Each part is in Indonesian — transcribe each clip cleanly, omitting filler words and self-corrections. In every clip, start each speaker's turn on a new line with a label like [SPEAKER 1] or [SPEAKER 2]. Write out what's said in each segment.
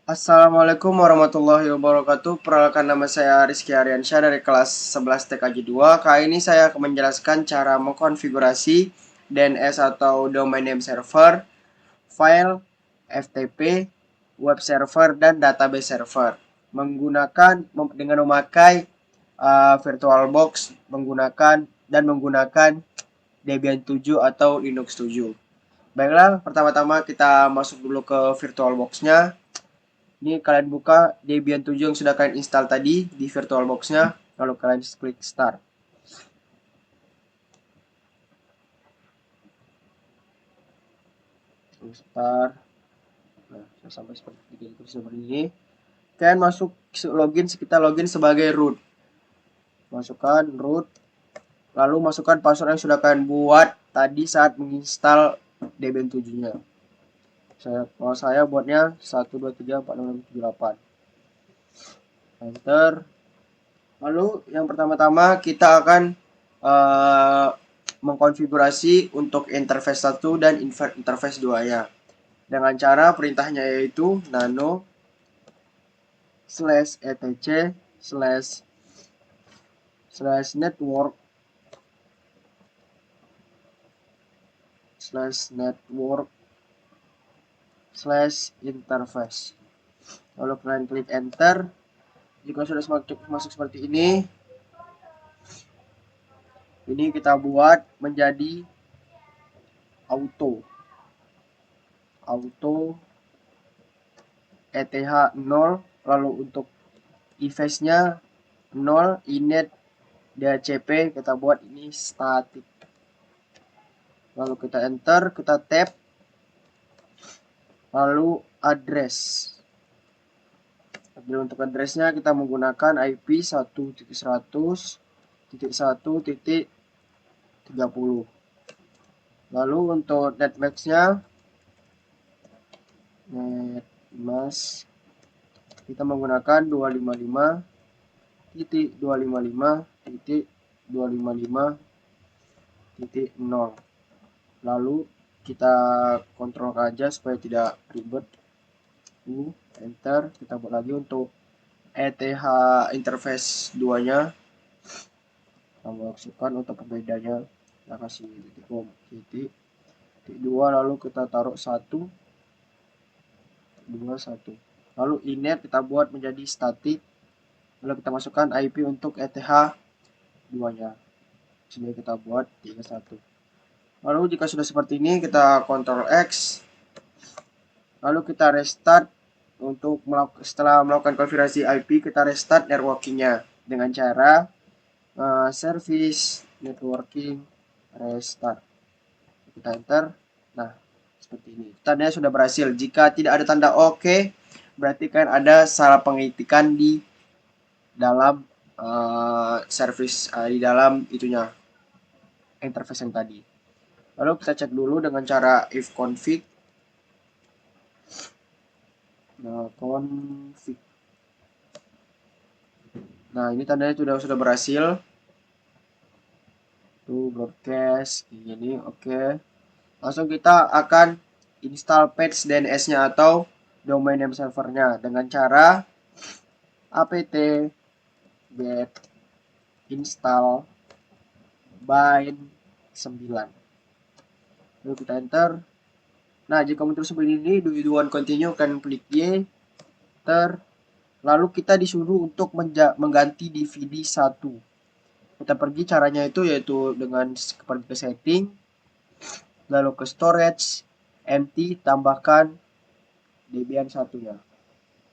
[SPEAKER 1] Assalamualaikum warahmatullahi wabarakatuh. Perkenalkan, nama saya Rizky Aryansyah dari kelas 11 TKJ 2. Kali ini saya akan menjelaskan cara mengkonfigurasi DNS atau Domain Name Server, file, FTP, web server, dan database server dengan memakai VirtualBox menggunakan Debian 7 atau Linux 7. Baiklah, pertama-tama kita masuk dulu ke VirtualBox-nya. Ini kalian buka Debian 7 yang sudah kalian install tadi di VirtualBox-nya, lalu kalian klik start. Start. Nah, sampai seperti ini. Kalian masuk kita login sebagai root. Masukkan root, lalu masukkan password yang sudah kalian buat tadi saat menginstal Debian 7-nya. Kalau saya buatnya 1234678. Enter. Lalu yang pertama-tama kita akan mengkonfigurasi untuk interface 1 dan interface 2-nya. Dengan cara perintahnya yaitu nano /etc /network /interface. Lalu kalian klik enter. Jika sudah masuk seperti ini kita buat menjadi auto ETH 0, lalu untuk eFace-nya 0, init DHCP kita buat ini static. Lalu kita enter, kita tab, lalu address. Untuk addressnya kita menggunakan IP 1.100.1.30. Lalu untuk netmask-nya kita menggunakan 255.255.255.0. Lalu kita kontrol aja supaya tidak ribet. Enter, kita buat lagi untuk ETH interface 2-nya. Kita masukkan untuk pembedanya, kita kasih titik 2, lalu kita taruh 1 2 1. Lalu init kita buat menjadi static. Lalu kita masukkan IP untuk ETH 2-nya. Sini kita buat 31. Lalu jika sudah seperti ini kita Ctrl X. Lalu kita restart. Setelah melakukan konfigurasi IP, kita restart networking-nya dengan cara service networking restart. Kita enter. Nah, seperti ini. Tandanya sudah berhasil. Jika tidak ada tanda OK, berarti kan ada salah pengetikan di dalam di dalam itunya, interface yang tadi. Lalu kita cek dulu dengan cara if config. Nah, ini tandanya sudah berhasil. Tuh, broadcast ini, oke. Langsung kita akan install patch DNS-nya atau domain name servernya dengan cara apt get install bind 9. Lalu kita enter. Nah, jika muncul seperti ini, do you want continue, kan klik Y. Lalu kita disuruh untuk mengganti DVD 1. Kita pergi, caranya yaitu dengan pergi ke setting, lalu ke storage, empty, tambahkan Debian 1-nya.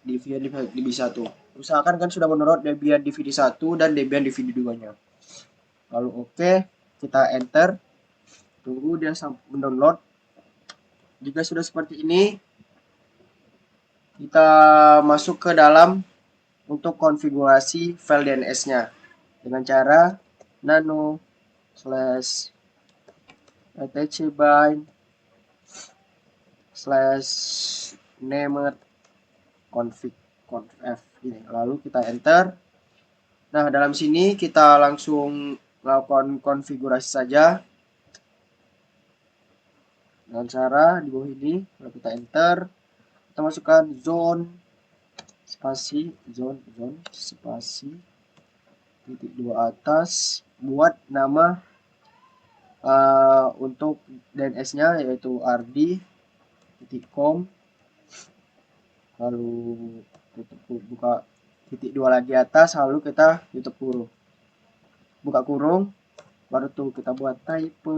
[SPEAKER 1] Debian DVD 1. Usahakan kan sudah mendownload Debian DVD 1 dan Debian DVD 2-nya. Lalu oke, kita enter. Tunggu dia mendownload. Jika sudah seperti ini, kita masuk ke dalam untuk konfigurasi file DNS-nya dengan cara nano /etc bind /named config conf ini. Lalu kita enter. Nah, dalam sini kita langsung melakukan konfigurasi saja dengan cara di bawah ini. Lalu kita enter, kita masukkan zone spasi zone spasi titik 2 atas, buat nama untuk DNS-nya yaitu rd.com, lalu buka titik 2 lagi atas, lalu kita tutup kurung, buka kurung, baru tuh kita buat type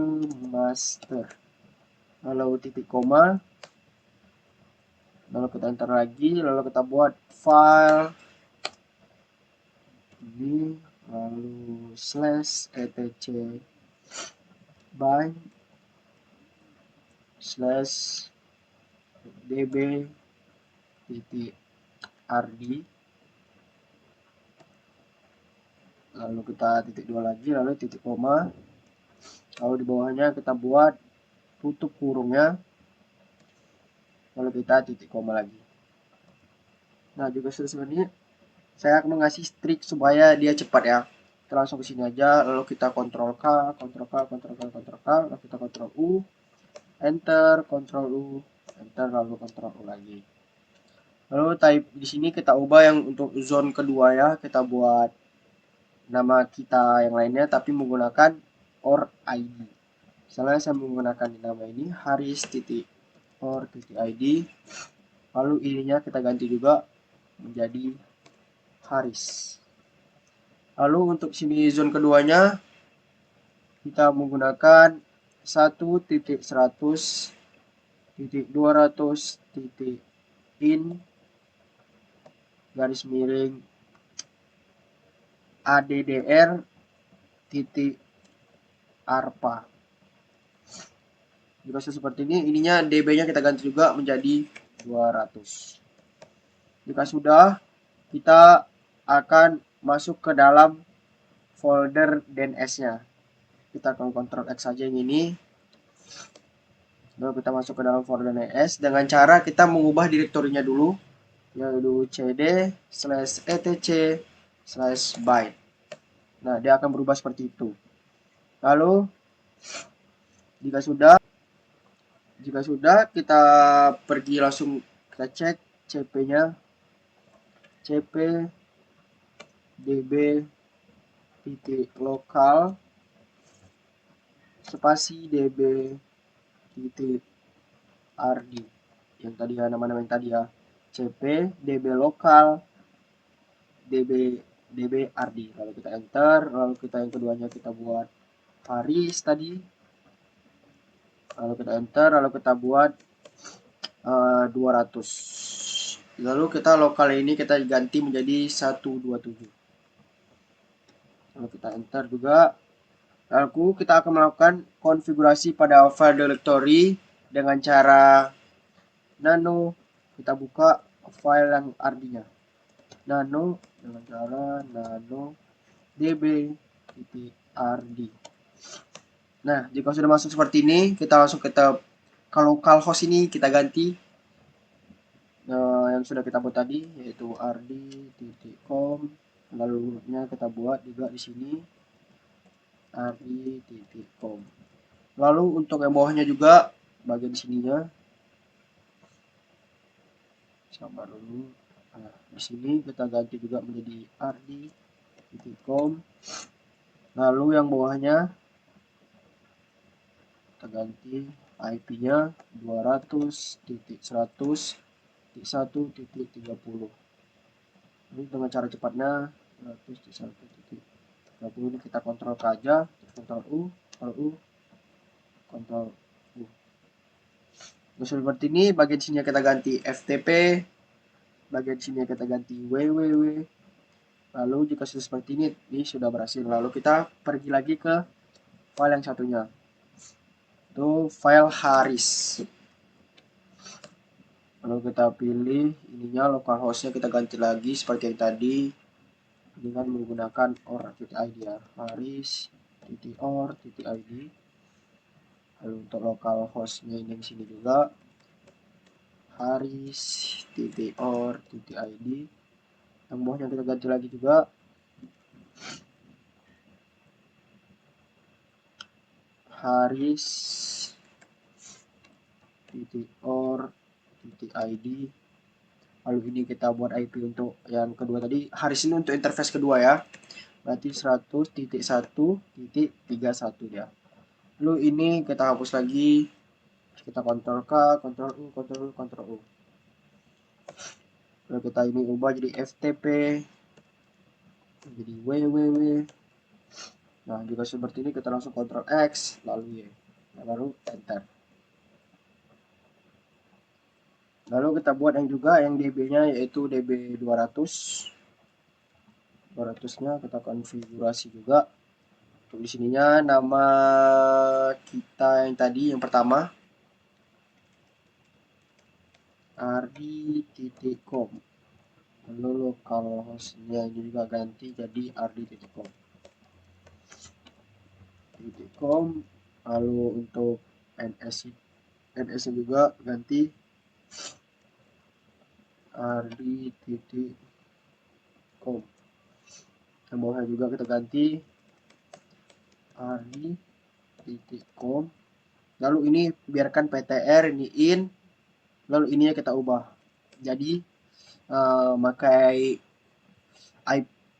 [SPEAKER 1] master, lalu titik koma, lalu kita enter lagi, lalu kita buat file ini, lalu /etc bind /db titik rd, lalu kita titik 2 lagi, lalu titik koma, lalu di bawahnya kita buat tutup kurungnya, lalu kita titik koma lagi. Nah, juga sudah seperti ini. Saya akan mengasih trik supaya dia cepat ya. Kita langsung ke sini aja, lalu kita Ctrl K, Ctrl K, Ctrl K, Ctrl K, lalu kita Ctrl U, Enter, Ctrl U, Enter, lalu Ctrl U lagi. Lalu type di sini kita ubah yang untuk zone kedua ya, kita buat nama kita yang lainnya tapi menggunakan OR ID. Misalnya saya menggunakan nama ini haris.or.id, lalu ininya kita ganti juga menjadi Haris. Lalu untuk sini zone keduanya kita menggunakan 1.100.200.in garis miring addr.arpa. Jika seperti ini, ininya db-nya kita ganti juga menjadi 200. Jika sudah, kita akan masuk ke dalam folder DNS-nya. Kita akan Ctrl X saja yang ini. Lalu kita masuk ke dalam folder DNS dengan cara kita mengubah direktorinya dulu, yaitu cd/etc/byte. Nah, dia akan berubah seperti itu. Lalu jika sudah kita pergi langsung kita cek cp-nya, cp db titik lokal spasi db titik rd, yang tadi ya, nama-nama yang tadi ya, cp db lokal db rd, lalu kita enter, lalu kita yang keduanya kita buat Haris tadi, lalu kita enter, lalu kita buat 200, lalu kita lokal ini kita ganti menjadi 127, lalu kita enter juga. Lalu kita akan melakukan konfigurasi pada file directory dengan cara nano, kita buka file yang rd-nya, nano dengan cara nano db.rd. Nah, jika sudah masuk seperti ini, kita langsung ke localhost ini kita ganti yang sudah kita buat tadi, yaitu rd.com, lalu rootnya kita buat juga di sini rd.com. Lalu untuk yang bawahnya juga bagian sininya, sabar dulu. Nah, di sini kita ganti juga menjadi rd.com. Lalu yang bawahnya kita ganti IP-nya 200.100.1.30. Ini dengan cara cepatnya 200.1.30. Ini kita kontrol K aja, Ctrl U, Ctrl U, Ctrl U. Seperti ini, bagian sini kita ganti FTP, bagian sini kita ganti www. Lalu jika sudah seperti ini sudah berhasil. Lalu kita pergi lagi ke file yang satunya, itu file Haris. Lalu kita pilih ininya, localhostnya kita ganti lagi seperti yang tadi dengan menggunakan or.id ya, haris.or.id. Lalu untuk localhostnya ini di sini juga haris.or.id. Yang bawahnya kita ganti lagi juga haris.or.id. Lalu ini kita buat IP untuk yang kedua tadi. Haris ini untuk interface kedua ya. Berarti 100.1.31 dia. Lalu ini kita hapus lagi. Kita Ctrl K, Ctrl U, Ctrl U, Ctrl U. Lalu kita ini ubah jadi FTP. Jadi www. Nah, jika seperti ini kita langsung Ctrl X, lalu Y. Nah, baru enter. Lalu kita buat yang juga yang DB-nya yaitu DB 200. 200-nya kita konfigurasi juga. Untuk di sininya nama kita yang tadi yang pertama ardi.com. Lalu localhost-nya ini juga ganti jadi ardi.com. Lalu untuk NS juga ganti ardi.com. Yang bawahnya juga kita ganti ardi.com. Lalu ini biarkan PTR ini in. Lalu ininya kita ubah jadi pakai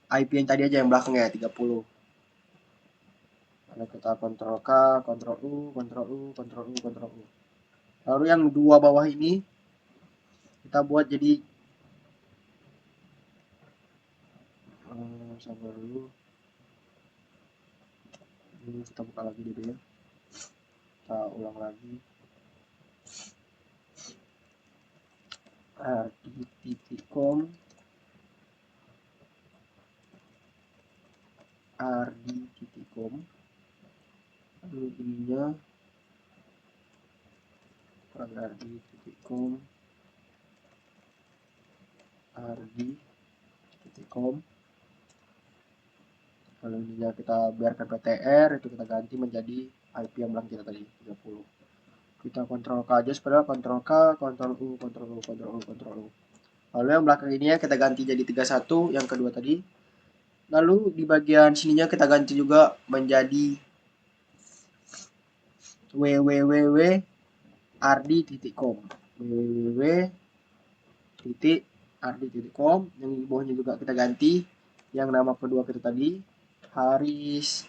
[SPEAKER 1] IP yang tadi aja yang belakangnya 30. Lalu kita Ctrl K, Ctrl U, Ctrl U, Ctrl U, Ctrl U. Lalu yang dua bawah ini kita buat jadi sabar dulu. Ini kita buka lagi dulu ya. Kita ulang lagi. ardi.com ardi.com. Lalu ininya ardi.com ardi.com. Lalu ininya kita biarkan PTR, itu kita ganti menjadi IP yang belakang kita tadi 30. Kita Ctrl K aja sebenarnya, Ctrl K, Ctrl U, Ctrl U, Ctrl U, Ctrl U. Lalu yang belakang ininya kita ganti jadi 31 yang kedua tadi. Lalu di bagian sininya kita ganti juga menjadi www.ardi.com. www.ardi.com. Yang di bawahnya juga kita ganti yang nama kedua kita tadi haris.or.id.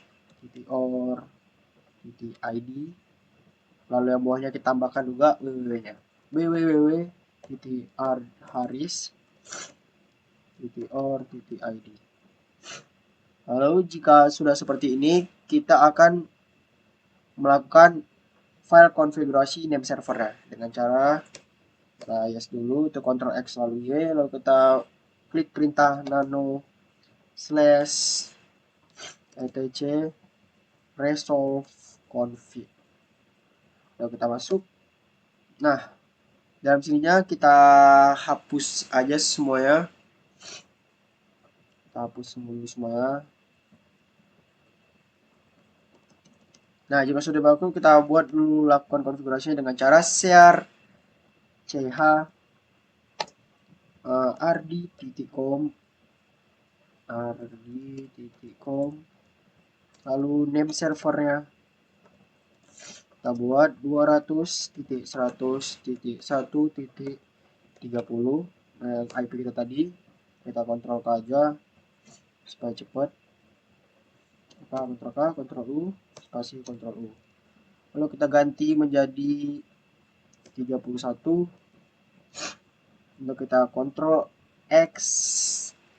[SPEAKER 1] Lalu yang bawahnya kita tambahkan juga www-nya www.haris.or.id. Lalu jika sudah seperti ini, kita akan melakukan file konfigurasi name servernya dengan cara kita yes dulu, itu Ctrl X lalu Y, lalu kita klik perintah nano slash etc resolve config. Lalu kita masuk. Nah, dalam sininya kita hapus aja semuanya. Kita hapus semuanya. Nah, jika sudah baku, kita buat dulu lakukan konfigurasinya dengan cara share ch ardi.com lalu name servernya kita buat 200.100.1.30. IP kita tadi kita kontrol K aja supaya cepat. Ctrl K, Ctrl U, spasi Ctrl U. Lalu kita ganti menjadi 31. Lalu kita Ctrl X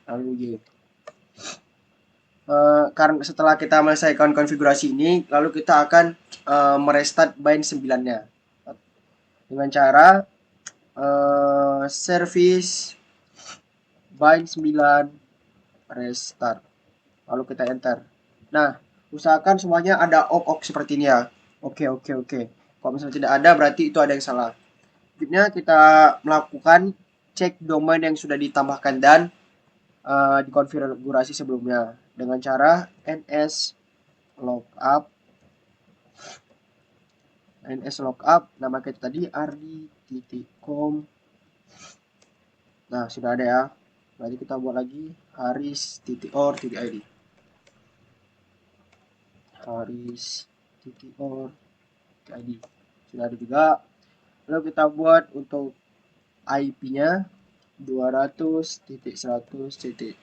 [SPEAKER 1] lalu Y. Karena setelah kita menyelesaikan konfigurasi ini, lalu kita akan merestart bind 9-nya dengan cara service bind 9 restart. Lalu kita enter. Nah, usahakan semuanya ada ok seperti ini ya. Oke. Kalau misalnya tidak ada, berarti itu ada yang salah. Berikutnya kita melakukan cek domain yang sudah ditambahkan dan dikonfigurasi sebelumnya dengan cara ns lookup nama kita tadi ardi.com. Nah, sudah ada ya. Berarti kita buat lagi haris.or.id. haris.or.id. Sudah ada juga. Lalu kita buat untuk IP-nya 200.100.1.30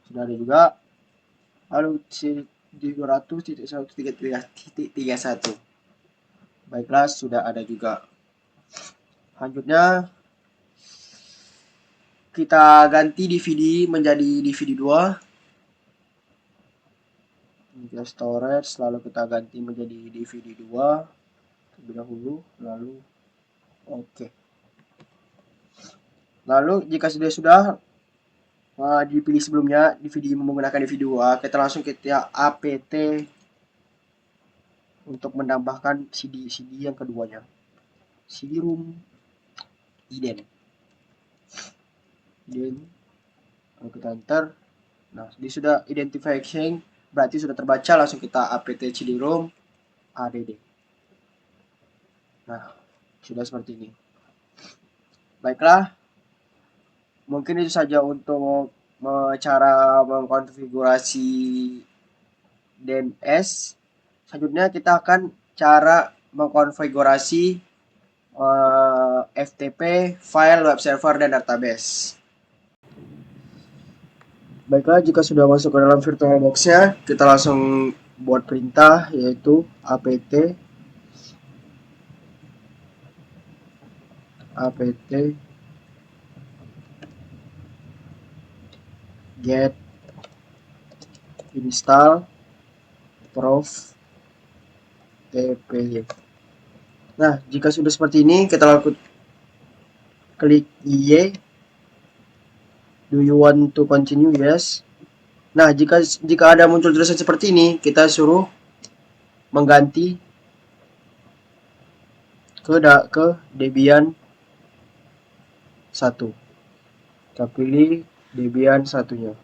[SPEAKER 1] sudah ada juga. Lalu 200.100.131. Baiklah, sudah ada juga. Selanjutnya kita ganti DVD menjadi DVD 2. Media storage, lalu kita ganti menjadi DVD 2 terlebih dahulu, lalu oke. Lalu jika sudah dipilih sebelumnya DVD menggunakan DVD 2, kita langsung kita apt untuk menambahkan CD yang keduanya. CD-ROM ident. Lalu kita enter. Nah, ini sudah identification, berarti sudah terbaca. Langsung kita apt CD-ROM add. Nah, sudah seperti ini. Baiklah, mungkin itu saja untuk cara mengkonfigurasi DNS. Selanjutnya kita akan cara mengkonfigurasi FTP, file, web server, dan database. Baiklah, jika sudah masuk ke dalam VirtualBox-nya, kita langsung buat perintah, yaitu apt get install prof tpy. Nah, jika sudah seperti ini, kita lakukan klik Y. Do you want to continue? Yes. Nah, jika ada muncul tulisan seperti ini, kita suruh mengganti ke Debian 1. Kita pilih Debian 1-nya.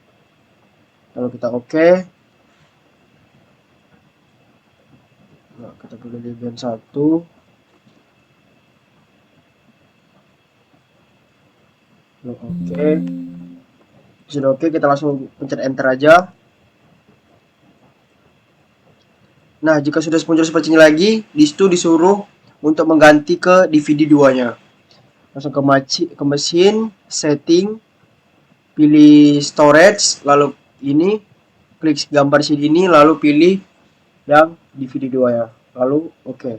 [SPEAKER 1] Lalu kita oke. Nah, kita pilih Debian 1. Lalu oke. Sudah oke, kita langsung pencet enter aja. Nah, jika sudah muncul seperti ini lagi, disitu disuruh untuk mengganti ke DVD 2-nya. Langsung ke mesin, setting, pilih storage, lalu ini, klik gambar CD ini, lalu pilih yang DVD 2-nya. Lalu oke.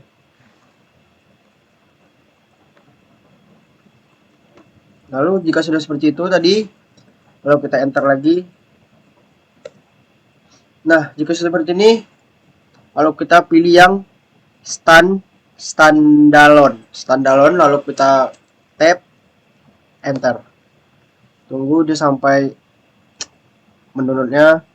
[SPEAKER 1] Lalu jika sudah seperti itu tadi, lalu kita enter lagi. Nah, jika sudah seperti ini, lalu kita pilih yang standalone, lalu kita tap enter. Tunggu dia sampai mendownloadnya.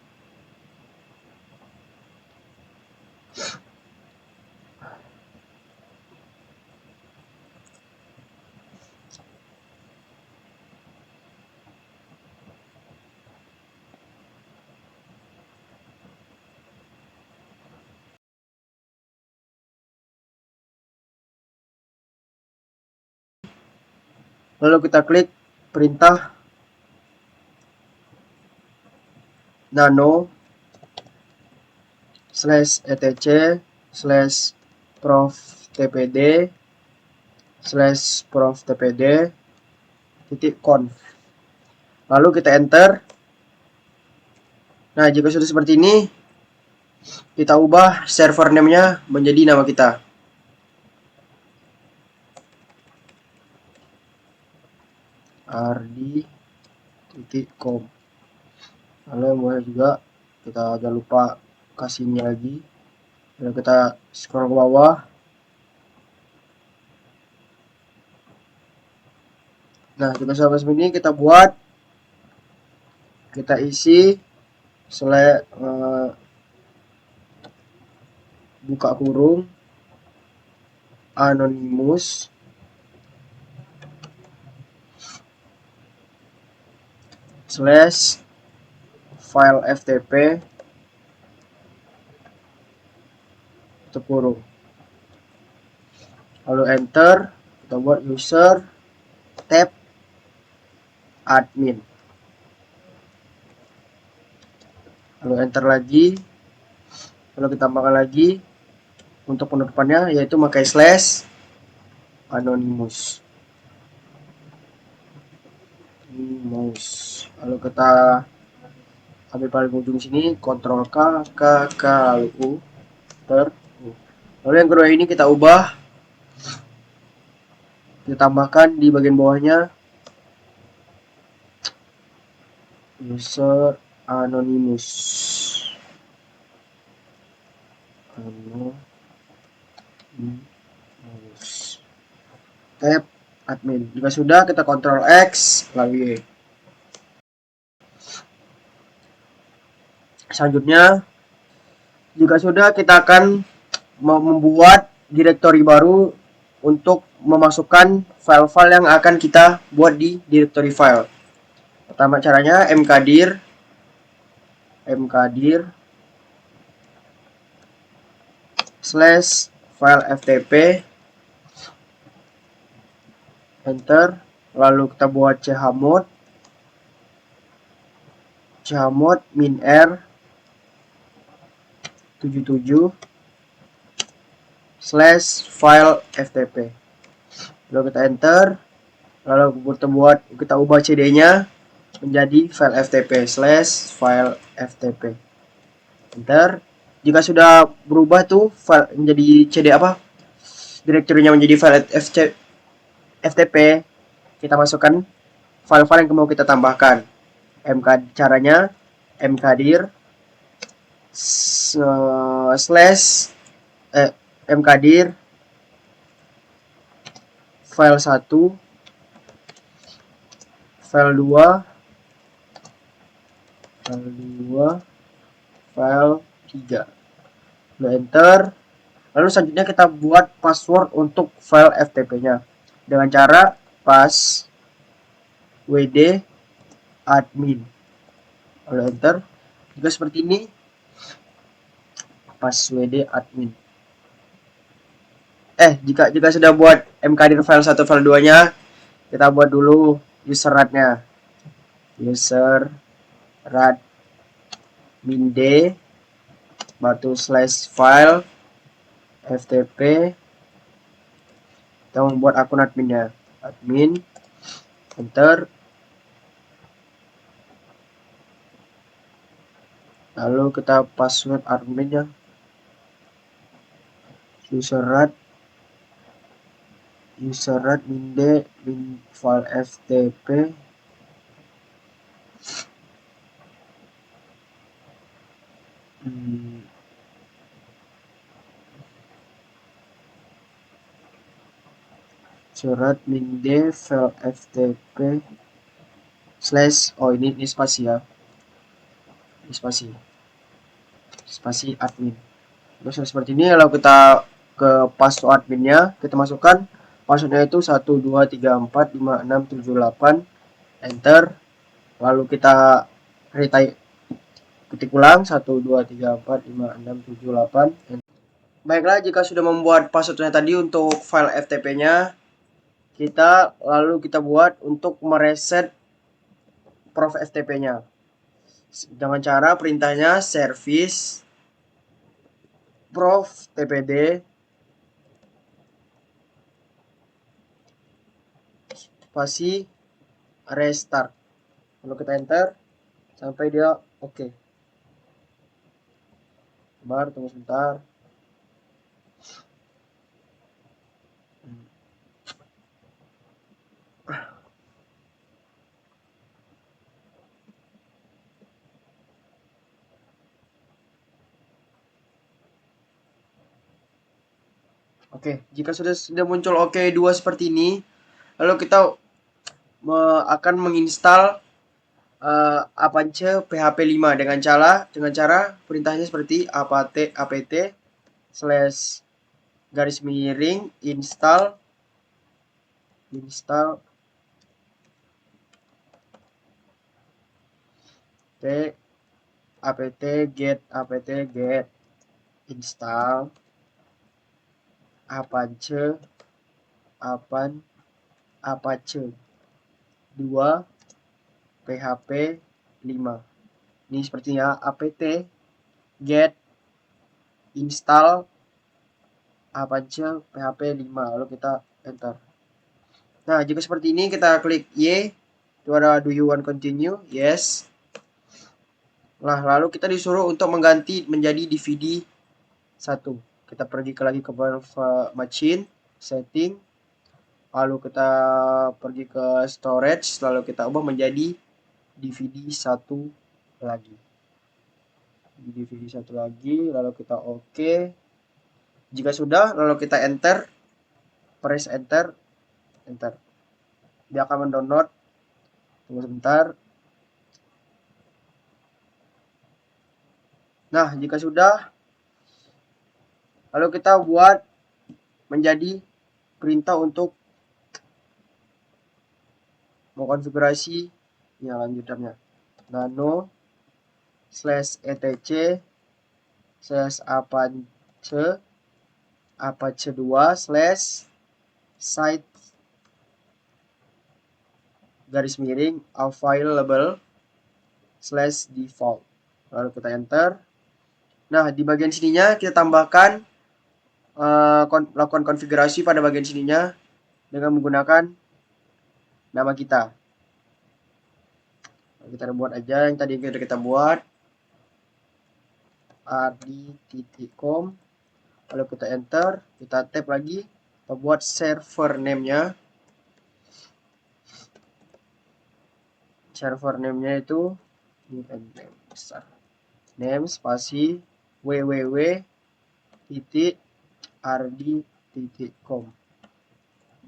[SPEAKER 1] Lalu kita klik perintah nano /etc/proftpd/proftpd.conf. Lalu kita enter. Nah, jika sudah seperti ini, kita ubah server name-nya menjadi nama kita. ardi.com. Lalu boleh juga kita jangan lupa kasih ini lagi. Lalu kita scroll ke bawah. Nah, jika sampai sini kita buat, kita isi buka kurung anonymous /file ftp tutup kurung. Lalu enter, kita buat user tab admin. Lalu enter lagi. Lalu kita tambahkan lagi untuk penutupannya, yaitu pakai slash. Anonymous. Lalu kita ambil paling ujung sini, Ctrl K, K, lalu U, U. Lalu yang kedua ini kita ubah, kita tambahkan di bagian bawahnya user anonymous. Tab admin. Jika sudah, kita Ctrl X lagi. Selanjutnya, jika sudah, kita akan membuat direktori baru untuk memasukkan file-file yang akan kita buat di directory file. Pertama caranya mkdir slash file ftp, enter, lalu kita buat chmod minr 77 slash file ftp, lalu kita enter, lalu kita ubah cd nya menjadi file ftp slash file ftp, enter. Jika sudah berubah tuh file menjadi cd direktorinya menjadi file ftp, kita masukkan file-file yang mau kita tambahkan. Caranya mkdir slash mkdir file 1, file 2, file 3, lalu enter. Lalu selanjutnya kita buat password untuk file ftp nya dengan cara passwd admin, lalu enter. Jika seperti ini, passwd admin. Jika sudah buat mkdir file 1 file 2 nya, kita buat dulu user RAD-nya. User RAD min d batu slash file ftp. Kita membuat akun adminnya, admin, enter. Lalu kita password adminnya, user RAD min d min file ftp. Surat min d file ftp slash, ini spasi ya, ini spasi admin. Terus seperti ini. Kalau kita ke password adminnya, kita masukkan passwordnya itu 1234567 enter. Lalu kita ketik ulang 1234567. Baiklah, jika sudah membuat passwordnya tadi untuk file ftp nya, lalu kita buat untuk mereset prof ftp nya dengan cara perintahnya service prof tpd spasi restart, lalu kita enter sampai dia oke. Tunggu sebentar. Oke, jika sudah muncul oke 2 seperti ini, lalu kita akan menginstal Apache PHP 5 dengan cara perintahnya seperti apt slash garis miring install apt get install Apache 2 PHP 5. Ini sepertinya apt get install Apache PHP 5. Lalu kita enter. Nah, jika seperti ini kita klik Y, itu ada do you want continue? Yes. Nah, lalu kita disuruh untuk mengganti menjadi DVD 1. Kita pergi lagi ke machine, setting, lalu kita pergi ke storage, lalu kita ubah menjadi DVD 1 lagi. DVD 1 lagi, lalu kita oke. Jika sudah, lalu kita enter, press enter, enter. Dia akan mendownload. Tunggu sebentar. Nah, jika sudah, lalu kita buat menjadi perintah untuk mengkonfigurasi ya lanjutannya. Nano /etc /apache 2 /site garis miring available /default. Lalu kita enter. Nah, di bagian sininya kita tambahkan lakukan konfigurasi pada bagian sininya dengan menggunakan nama kita. Kita buat aja yang tadi kita buat, rd.com, lalu kita enter, kita tab lagi, kita buat server name-nya. Server name-nya itu besar, name spasi www.rd.com.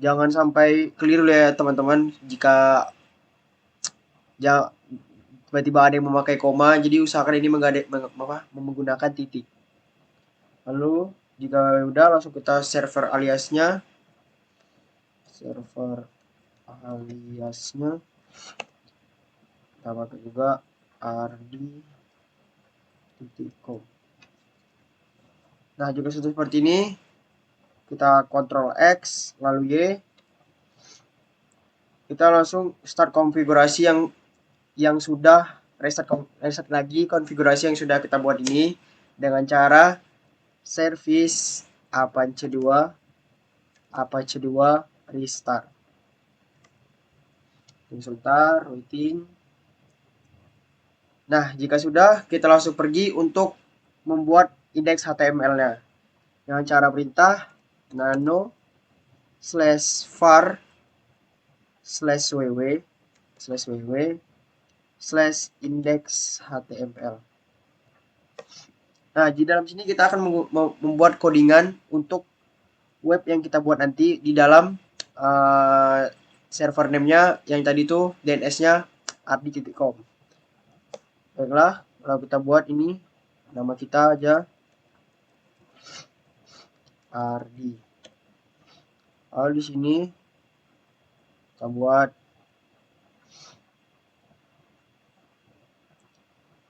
[SPEAKER 1] Jangan sampai keliru ya teman-teman, jika tiba-tiba ada yang memakai koma, jadi usahakan ini menggunakan titik. Lalu jika udah, langsung kita server aliasnya, kita pakai juga rd.com. Nah, juga sudah seperti ini, kita Ctrl X lalu Y, kita langsung start konfigurasi yang sudah reset lagi konfigurasi yang sudah kita buat ini dengan cara service Apache 2 restart. Tunggu sebentar, waiting. Nah, jika sudah, kita langsung pergi untuk membuat indeks HTML-nya dengan cara perintah nano /var /ww /index HTML. Nah, di dalam sini kita akan membuat codingan untuk web yang kita buat nanti di dalam server name-nya yang tadi itu DNS-nya rd.com. Baiklah, kalau kita buat ini nama kita aja rd. Lalu di sini kita buat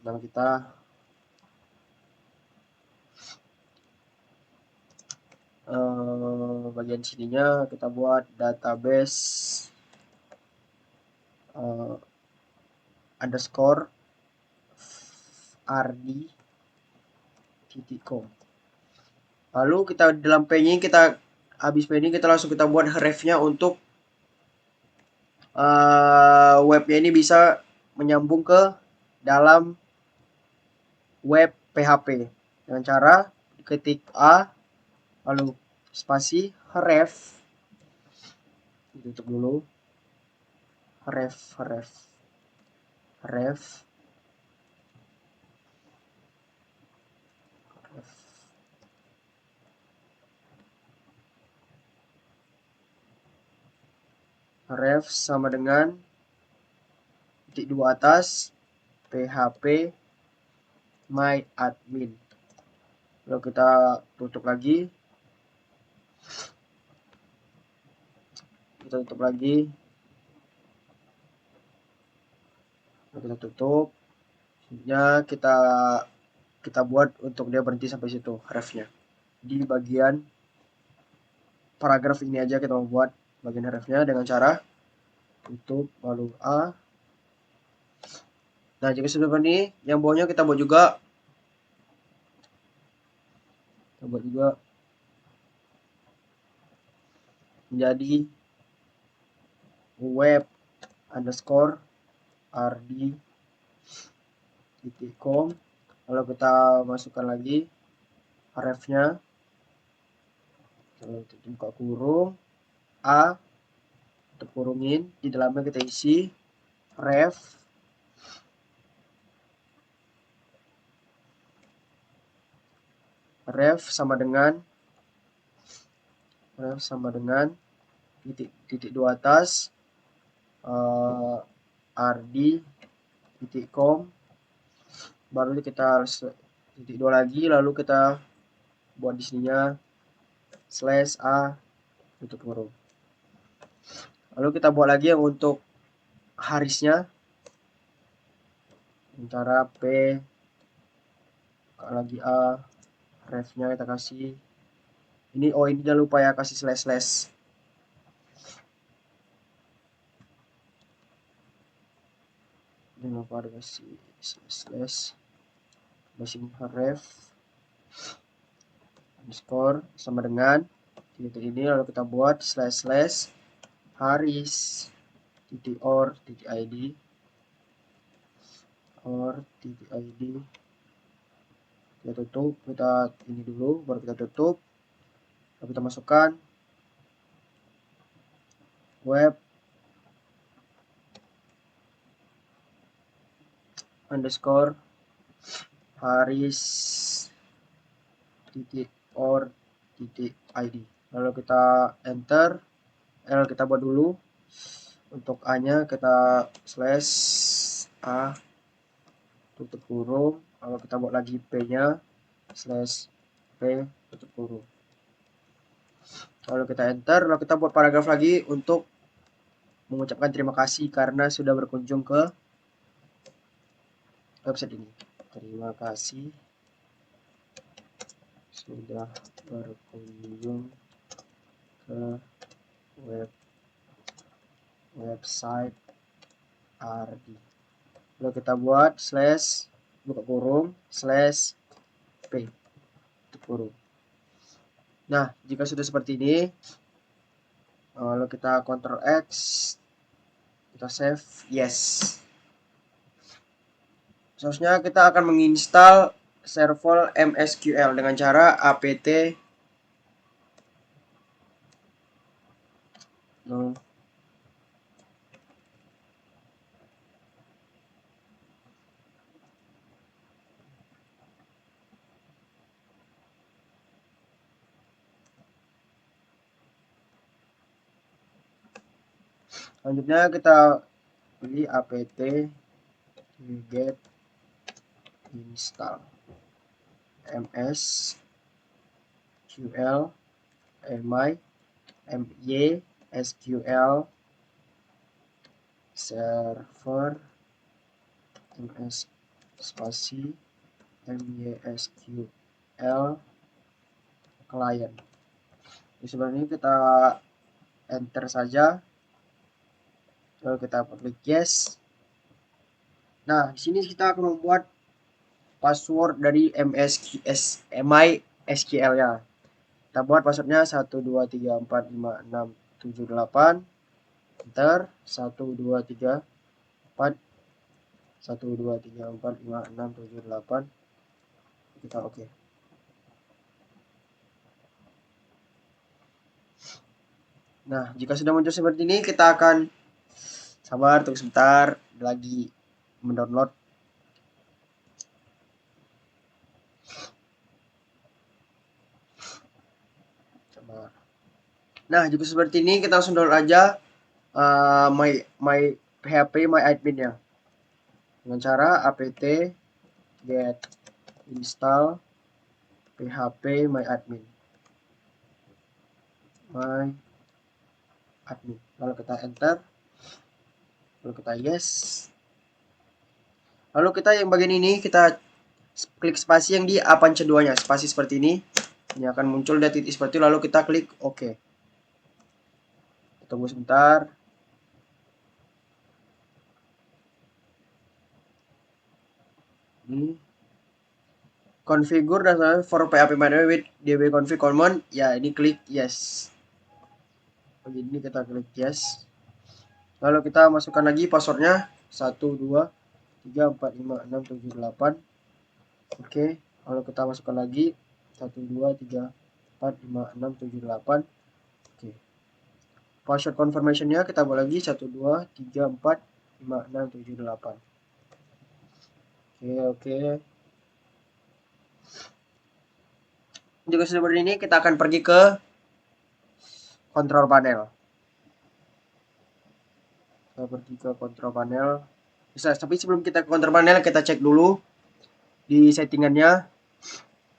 [SPEAKER 1] nama kita bagian sininya kita buat database underscore rd.com. Lalu kita dalam padding, kita habis padding kita langsung kita buat href-nya untuk webnya ini bisa menyambung ke dalam web PHP dengan cara ketik A lalu spasi href, tutup dulu, href sama dengan titik dua atas php my admin. Lalu kita tutup lagi, kita tutup, ya kita buat untuk dia berhenti sampai situ hrefnya. Di bagian paragraf ini aja kita mau buat bagian hrefnya dengan cara tutup lalu A. Nah, jika sudah begini, yang bawahnya kita buat juga menjadi web underscore rd.com. Lalu kita masukkan lagi refnya, buka kurung a, untuk kurungin, di dalamnya kita isi ref sama dengan titik dua atas rd.com, baru kita titik dua lagi, lalu kita buat di sininya /a tutup kurung. Lalu kita buat lagi yang untuk harisnya, cara p lagi a, refnya kita kasih ini. Ini jangan lupa ya, kasih slash. Jangan lupa dikasih slash. Di sini ref underscore sama dengan titik ini, lalu kita buat slash haris.or.id kita tutup, kita ini dulu, baru kita tutup, lalu kita masukkan web underscore haris.or.id, lalu kita enter. Kita buat dulu untuk a nya, kita /a tutup kurung, lalu kita buat lagi p nya /p tutup kurung, lalu kita enter. Lalu kita buat paragraf lagi untuk mengucapkan terima kasih karena sudah berkunjung ke website ini. Terima kasih sudah berkunjung ke website RD. Lalu kita buat buka kurung /p tutup kurung. Nah, jika sudah seperti ini, lalu kita Ctrl X, kita save, yes. Seharusnya kita akan menginstal server MSQL dengan cara apt selanjutnya kita pilih apt get install MSQL MySQL server MS spasi MySQL client. Di sebelah ini kita enter saja, lalu kita klik yes. Nah, di sini kita akan membuat password dari MySQL ya. Kita buat passwordnya 123456778, enter. 123456778, kita oke. Nah, jika sudah muncul seperti ini, kita akan sabar tunggu sebentar lagi mendownload. Nah, jika seperti ini kita langsung download aja PHP my admin ya, dengan cara apt get install PHP my admin, lalu kita enter, lalu kita yes. Lalu kita yang bagian ini kita klik spasi yang di A-2 nya, spasi seperti ini akan muncul dia titik seperti itu, lalu kita klik OK. Tunggu sebentar. Ini configure dasar for PHP manual with db config common ya, ini klik yes. begini, kita klik yes. Lalu kita masukkan lagi passwordnya 1 2 3 4 5 6 7 8. Oke, lalu kita masukkan lagi 1 2 3 4 5 6 7 8. Oke, password confirmationnya kita buat lagi 1 2 3 4 5 6 7 8. Oke. Juga seperti ini, kita akan pergi ke control panel. Kita pergi ke control panel. Bisa, tapi sebelum kita ke control panel, kita cek dulu di settingannya.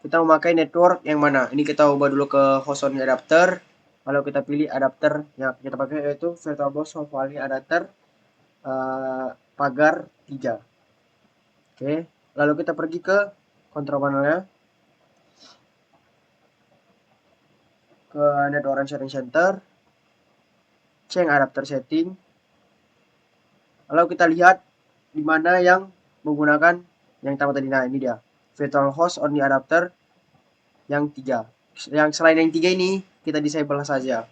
[SPEAKER 1] Kita memakai network yang mana? Ini kita ubah dulu ke host only adapter. Lalu kita pilih adapter yang kita pakai yaitu VirtualBox Soft Only Adapter pagar 3. Oke, lalu kita pergi ke control panelnya, ke network sharing center, change adapter setting. Lalu kita lihat di mana yang menggunakan yang pertama tadi. Nah, ini dia, virtual host only adapter yang 3. Yang selain yang 3 ini kita disable saja.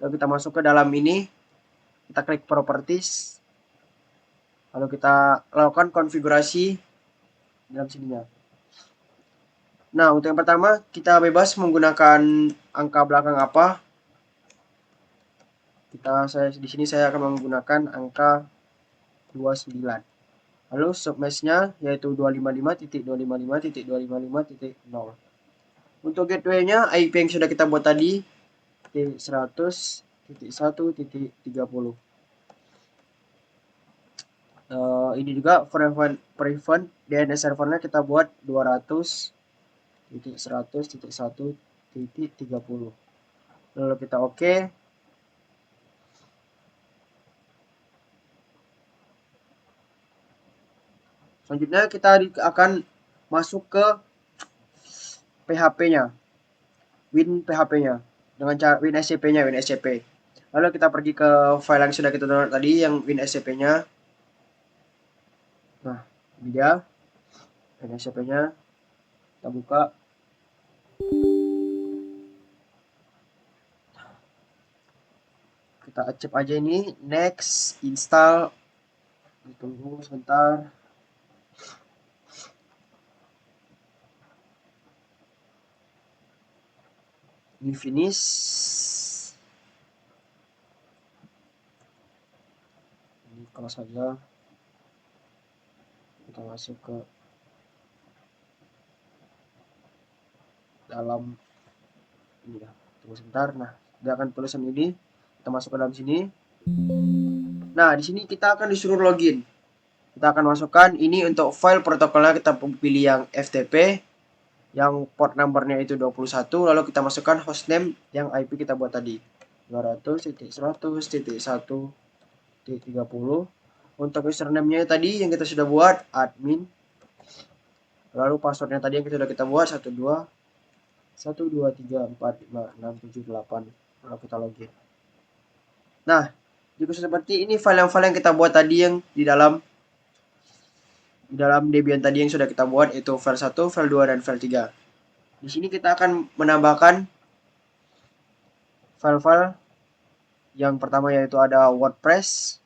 [SPEAKER 1] Lalu kita masuk ke dalam ini, kita klik properties, lalu kita lakukan konfigurasi dalam sininya. Nah, untuk yang pertama kita bebas menggunakan angka belakang apa. Di sini saya akan menggunakan angka 29. Lalu submesh-nya yaitu 255.255.255.0. Untuk gateway-nya IP yang sudah kita buat tadi 100.1.30. Ini juga prevent DNS servernya kita buat 200.100.1.30. Lalu kita oke. Selanjutnya kita akan masuk ke PHP-nya, WinPHP-nya dengan cara WinSCP-nya, WinSCP. Lalu kita pergi ke file yang sudah kita download tadi, yang WinSCP-nya. Nah, ini dia WinSCP-nya. Kita buka. Kita accept aja ini, next, install. Tunggu sebentar. Ini finish. Ini close saja. Kita masuk ke dalam ini ya. Tunggu sebentar. Nah, dia akan tulisan ini. Kita masuk ke dalam sini. Nah, di sini kita akan disuruh login. Kita akan masukkan ini untuk file protokolnya, kita pilih yang FTP. Yang port numbernya itu 21, lalu kita masukkan hostname yang IP kita buat tadi 200.100.1.30. Untuk username-nya tadi yang kita sudah buat admin, lalu passwordnya tadi yang sudah kita buat 12.1234567 lalu kita login. Nah, jika seperti ini file yang kita buat tadi yang di dalam Debian tadi yang sudah kita buat, itu file 1, file 2, dan file 3. Di sini kita akan menambahkan file-file. Yang pertama yaitu ada WordPress.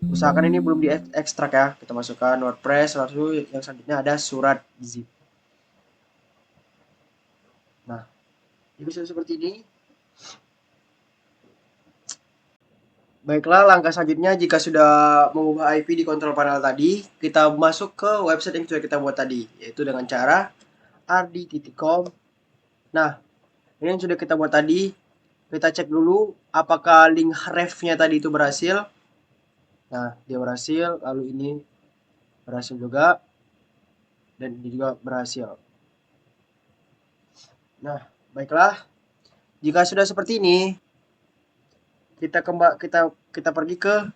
[SPEAKER 1] Usahakan ini belum diekstrak ya. Kita masukkan WordPress, lalu yang selanjutnya ada surat zip. Nah, ini bisa seperti ini. Baiklah, langkah selanjutnya jika sudah mengubah IP di kontrol panel tadi, kita masuk ke website yang sudah kita buat tadi, yaitu dengan cara rd.com. Nah, ini yang sudah kita buat tadi, kita cek dulu apakah link ref-nya tadi itu berhasil. Nah, dia berhasil, lalu ini berhasil juga, dan ini juga berhasil. Nah, baiklah, jika sudah seperti ini, kita pergi ke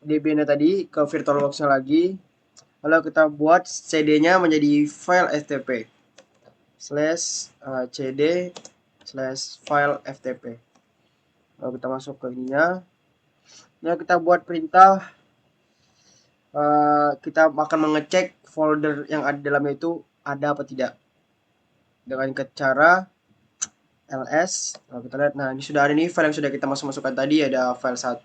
[SPEAKER 1] Debian tadi, ke VirtualBox-nya lagi. Lalu kita buat cd-nya menjadi file ftp /cd/file ftp. Lalu kita masuk ke ininya. Lalu kita buat perintah. Kita akan mengecek folder yang ada di dalamnya itu ada apa tidak. Dengan cara ls. Kalau kita lihat, nah ini sudah ada nih file yang sudah kita masukkan tadi, ada file 1,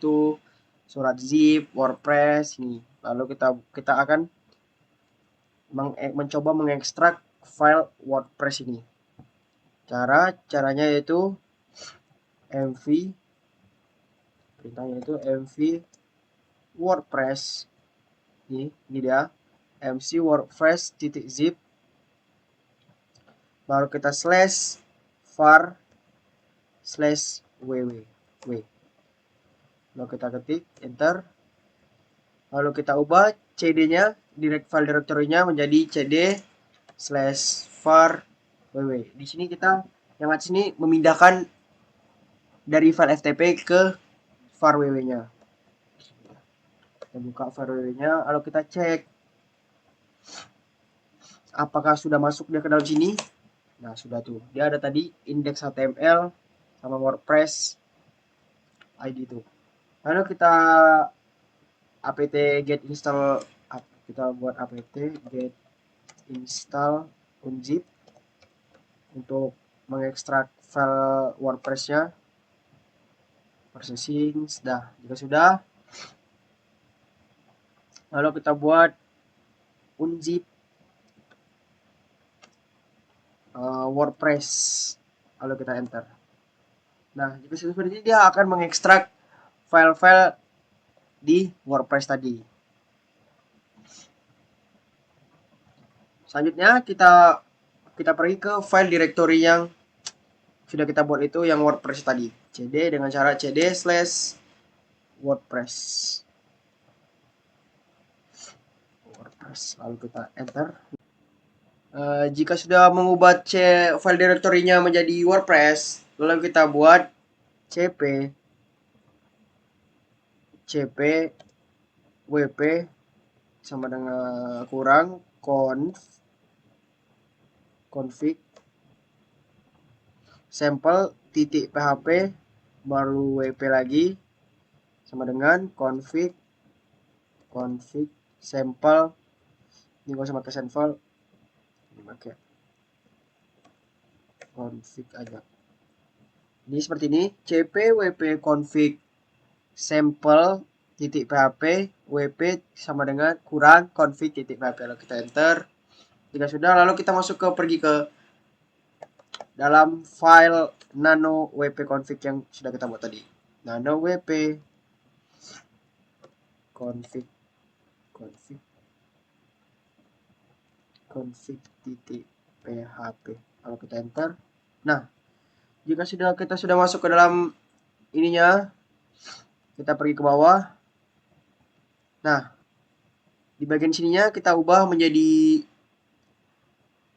[SPEAKER 1] surat zip, WordPress ini. Lalu kita akan mencoba mengekstrak file WordPress ini. Caranya yaitu mv, perintahnya itu mv WordPress. Ini dia mv WordPress.zip, baru kita /var/www. Lalu kita ketik enter, lalu kita ubah cd-nya, file directory-nya menjadi cd/var/www. Di sini kita yang atas ini memindahkan dari file FTP ke var www-nya. Kita buka var www-nya, lalu kita cek apakah sudah masuk dia ke dalam sini. Nah, sudah tuh. Dia ada tadi index.html sama WordPress ID itu. Lalu kita apt get install, kita buat apt get install unzip untuk mengekstrak file WordPress-nya. Processing, jika sudah, lalu kita buat unzip WordPress, lalu kita enter. Nah, jika sudah seperti ini, dia akan mengekstrak file-file di WordPress tadi. Selanjutnya kita pergi ke file directory yang sudah kita buat itu, yang WordPress tadi. cd dengan cara cd/WordPress. Lalu kita enter. Jika sudah mengubah file directory-nya menjadi WordPress, lalu kita buat cp wp sama dengan kurang config sample.php baru wp lagi sama dengan config sample. Ini gak usah pakai sample, ini pakai config aja. Ini seperti ini, cp wp config sample.php wp sama dengan kurang config.php. Lalu kita enter. Jika sudah, lalu kita pergi ke dalam file nano wp config yang sudah kita buat tadi. Nano wp config.php. Lalu kita enter. Nah, jika kita sudah masuk ke dalam ininya, kita pergi ke bawah. Nah, di bagian sininya kita ubah menjadi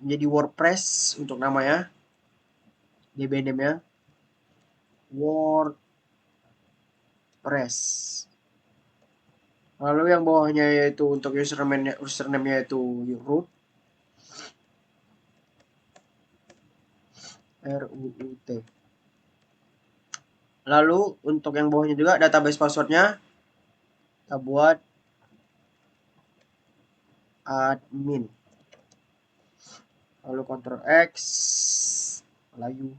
[SPEAKER 1] WordPress untuk namanya. DB name-nya WordPress. Lalu yang bawahnya yaitu untuk username-nya itu root. RUUT. Lalu untuk yang bawahnya juga database passwordnya kita buat admin. Lalu Ctrl X, lalu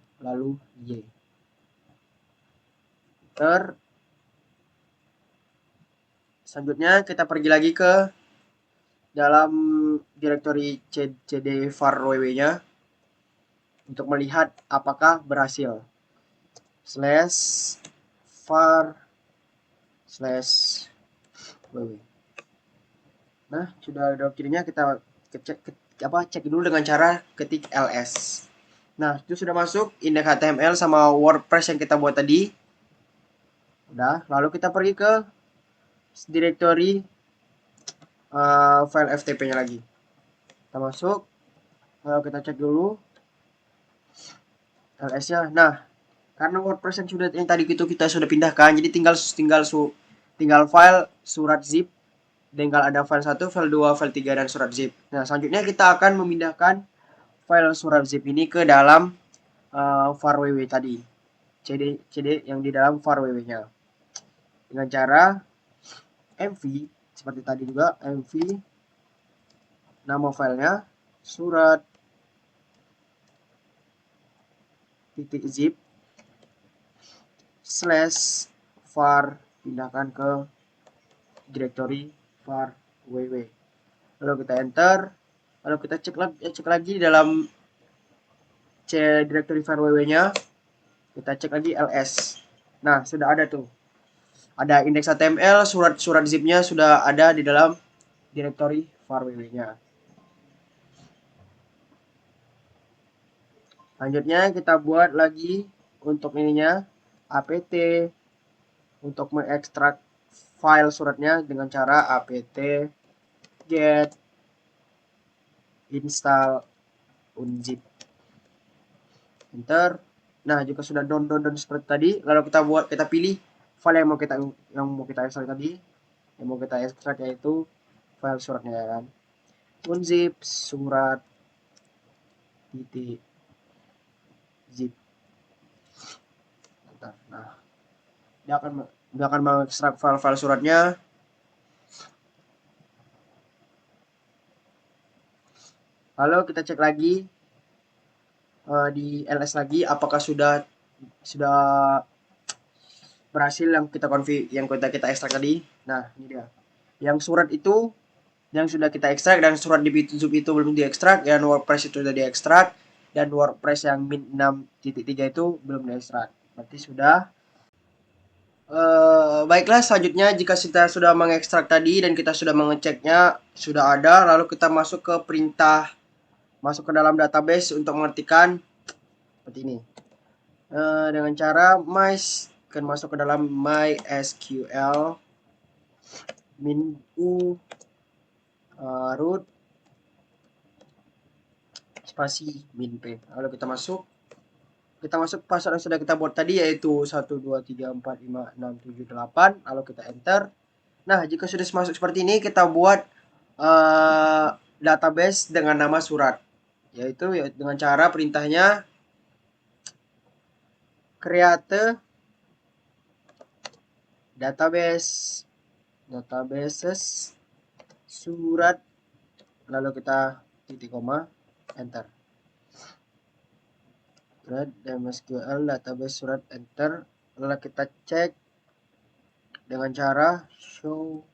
[SPEAKER 1] Y. Selanjutnya kita pergi lagi ke dalam directory cd var ww-nya untuk melihat apakah berhasil. /var/ww. Nah, sudah ada kirinya, kita cek dulu dengan cara ketik ls. Nah, itu sudah masuk index.html sama WordPress yang kita buat tadi. Udah, lalu kita pergi ke directory file FTP-nya lagi. Kita masuk, lalu kita cek dulu ls-nya. Nah, karena WordPress yang tadi itu kita sudah pindahkan, jadi tinggal file surat zip, tinggal ada file 1, file 2, file 3, dan surat zip. Nah, selanjutnya kita akan memindahkan file surat zip ini ke dalam var ww tadi. cd yang di dalam var ww-nya. Dengan cara mv, seperti tadi juga, mv nama filenya surat titik zip slash var, pindahkan ke directory var ww. Lalu kita enter, lalu kita cek lagi di dalam directory var ww nya, kita cek lagi ls. Nah, sudah ada tuh, ada index.html, surat zipnya sudah ada di dalam directory var ww nya. Selanjutnya kita buat lagi untuk ininya apt untuk mengekstrak file suratnya dengan cara apt get install unzip. Enter. Nah, jika sudah down seperti tadi, lalu kita pilih file yang mau kita ekstrak tadi. Yang mau kita ekstrak yaitu file suratnya, kan. Unzip surat titik zip. Nah, dia akan mengekstrak file suratnya. Lalu kita cek lagi di ls lagi apakah sudah berhasil yang kita ekstrak tadi. Nah, ini dia. Yang surat itu yang sudah kita ekstrak, dan surat di bituzub itu belum diekstrak, dan WordPress itu sudah diekstrak, dan WordPress yang min 6.3 itu belum diekstrak. Berarti sudah. Baiklah, selanjutnya jika kita sudah mengekstrak tadi dan kita sudah mengeceknya sudah ada, lalu kita masuk ke perintah masuk ke dalam database untuk mengetikkan seperti ini. Dengan cara akan masuk ke dalam MySQL min u root spasi min p. Lalu kita masuk password yang sudah kita buat tadi, yaitu 123456778. Lalu kita enter. Nah, jika sudah masuk seperti ini, kita buat database dengan nama surat, yaitu dengan cara perintahnya create databases surat, lalu kita titik koma, enter. MySQL database surat, enter. Lalu kita cek dengan cara show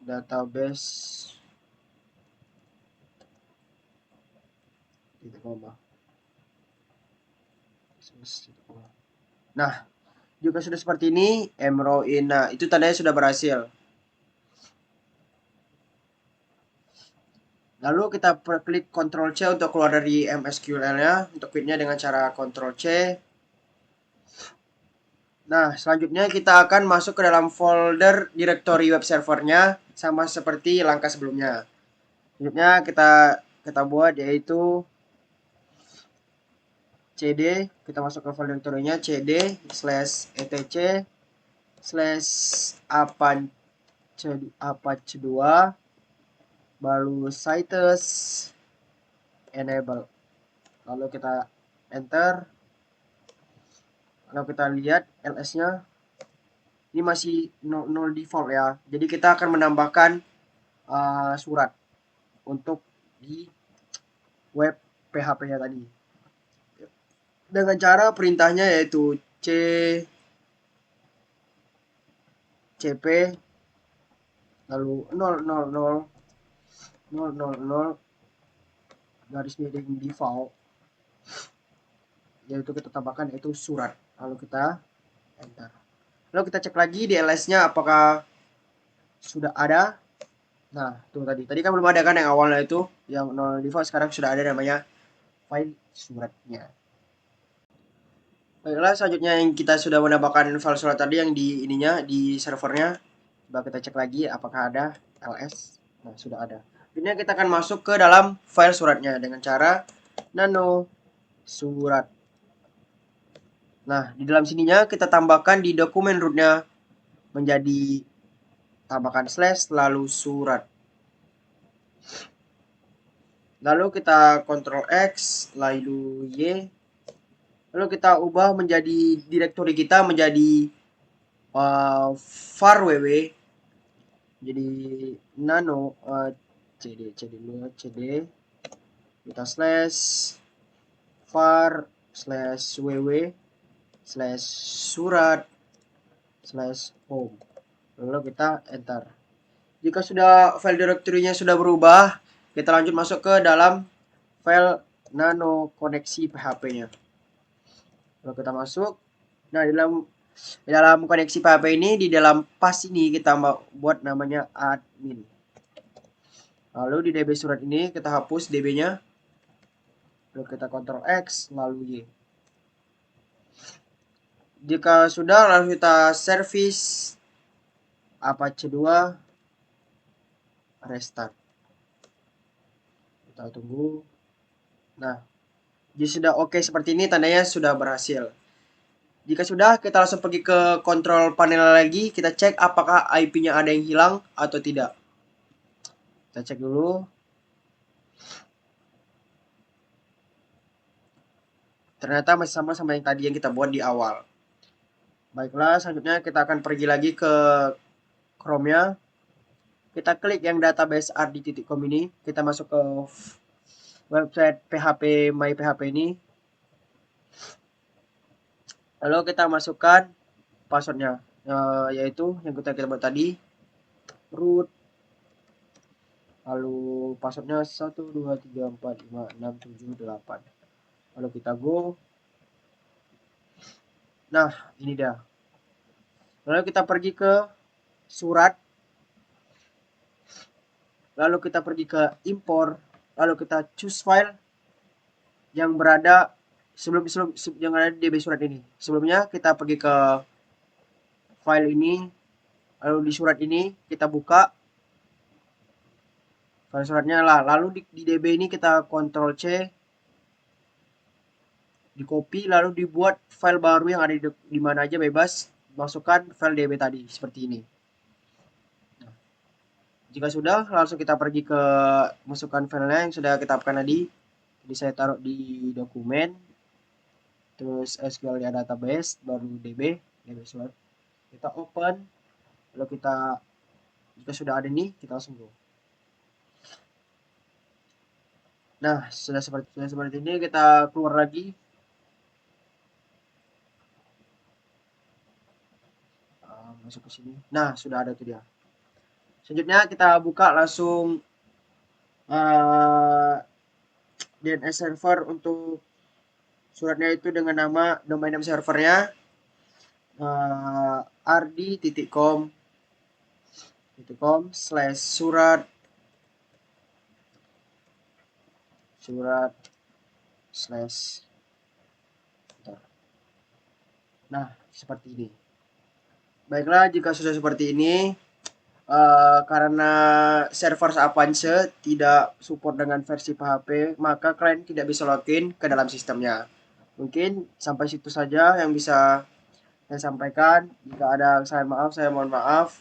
[SPEAKER 1] database titik koma. Nah, jika sudah seperti ini, mrow-in. Nah, itu tandanya sudah berhasil. Lalu kita klik Ctrl C untuk keluar dari MySQL-nya, untuk quit-nya dengan cara Ctrl C. Nah, selanjutnya kita akan masuk ke dalam folder directory web servernya, sama seperti langkah sebelumnya. Selanjutnya kita buat yaitu cd, kita masuk ke folder directory-nya cd/etc/apache2 baru sites enable. Lalu kita enter. Lalu kita lihat ls-nya ini masih null default ya. Jadi kita akan menambahkan surat untuk di web PHP-nya tadi. Dengan cara perintahnya yaitu cp lalu 000 garis miring default, yaitu kita tambahkan yaitu surat, lalu kita enter. Lalu kita cek lagi di ls-nya apakah sudah ada. Nah, tuh tadi kan belum ada kan yang awalnya itu yang 0 default, sekarang sudah ada namanya file suratnya. Baiklah, selanjutnya yang kita sudah menambahkan file surat tadi yang di di servernya. Coba kita cek lagi apakah ada ls. Nah, sudah ada. Ini kita akan masuk ke dalam file suratnya dengan cara nano surat. Nah, di dalam sininya kita tambahkan di dokumen rootnya menjadi tambahkan slash lalu surat. Lalu kita Ctrl X lalu Y. Lalu kita ubah menjadi directory kita menjadi var ww, jadi nano cd dulu, cd, kita slash var slash ww slash surat slash home, lalu kita enter. Jika sudah file directory-nya sudah berubah, kita lanjut masuk ke dalam file nano koneksi PHP-nya. Lalu kita masuk. Nah, di dalam koneksi PHP ini, di dalam pas ini kita buat namanya admin. Lalu di DB surat ini kita hapus DB-nya. Lalu kita Ctrl X, lalu Y. Jika sudah, lalu kita service Apache 2 restart. Kita tunggu. Nah, jika sudah oke seperti ini, tandanya sudah berhasil. Jika sudah, kita langsung pergi ke kontrol panel lagi. Kita cek apakah IP-nya ada yang hilang atau tidak. Kita cek dulu. Ternyata masih sama yang tadi yang kita buat di awal. Baiklah, selanjutnya kita akan pergi lagi ke Chrome-nya. Kita klik yang database rd.com ini. Kita masuk ke website PHP My PHP ini. Lalu kita masukkan passwordnya, yaitu yang kita buat tadi, root. Lalu passwordnya 123456778. Lalu kita go. Nah, ini dia. Lalu kita pergi ke surat. Lalu kita pergi ke import. Lalu kita choose file yang berada yang ada di DB surat ini. Sebelumnya kita pergi ke file ini. Lalu di surat ini kita buka file suratnya lah. Lalu di DB ini kita Ctrl C, di copy, lalu dibuat file baru yang ada di mana aja bebas. Masukkan file DB tadi seperti ini. Nah, jika sudah, langsung kita pergi ke masukkan filenya yang sudah kita hapuskan tadi. Jadi saya taruh di dokumen, terus SQL ya database, baru DB surat. Kita open, lalu kita jika sudah ada nih, kita langsung go. Nah, sudah seperti ini, kita keluar lagi. Masuk ke sini. Nah, sudah ada tuh dia. Selanjutnya kita buka langsung DNS server untuk suratnya itu dengan nama domain name servernya rd.com/surat/. Nah, seperti ini. Baiklah, jika sudah seperti ini, karena server Apache tidak support dengan versi PHP, maka kalian tidak bisa login ke dalam sistemnya. Mungkin sampai situ saja yang bisa saya sampaikan. Jika ada kesalahan maaf, saya mohon maaf.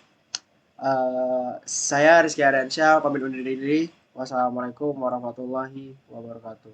[SPEAKER 1] Saya Rizky Aryansyah, pamit undur diri. Wassalamualaikum warahmatullahi wabarakatuh.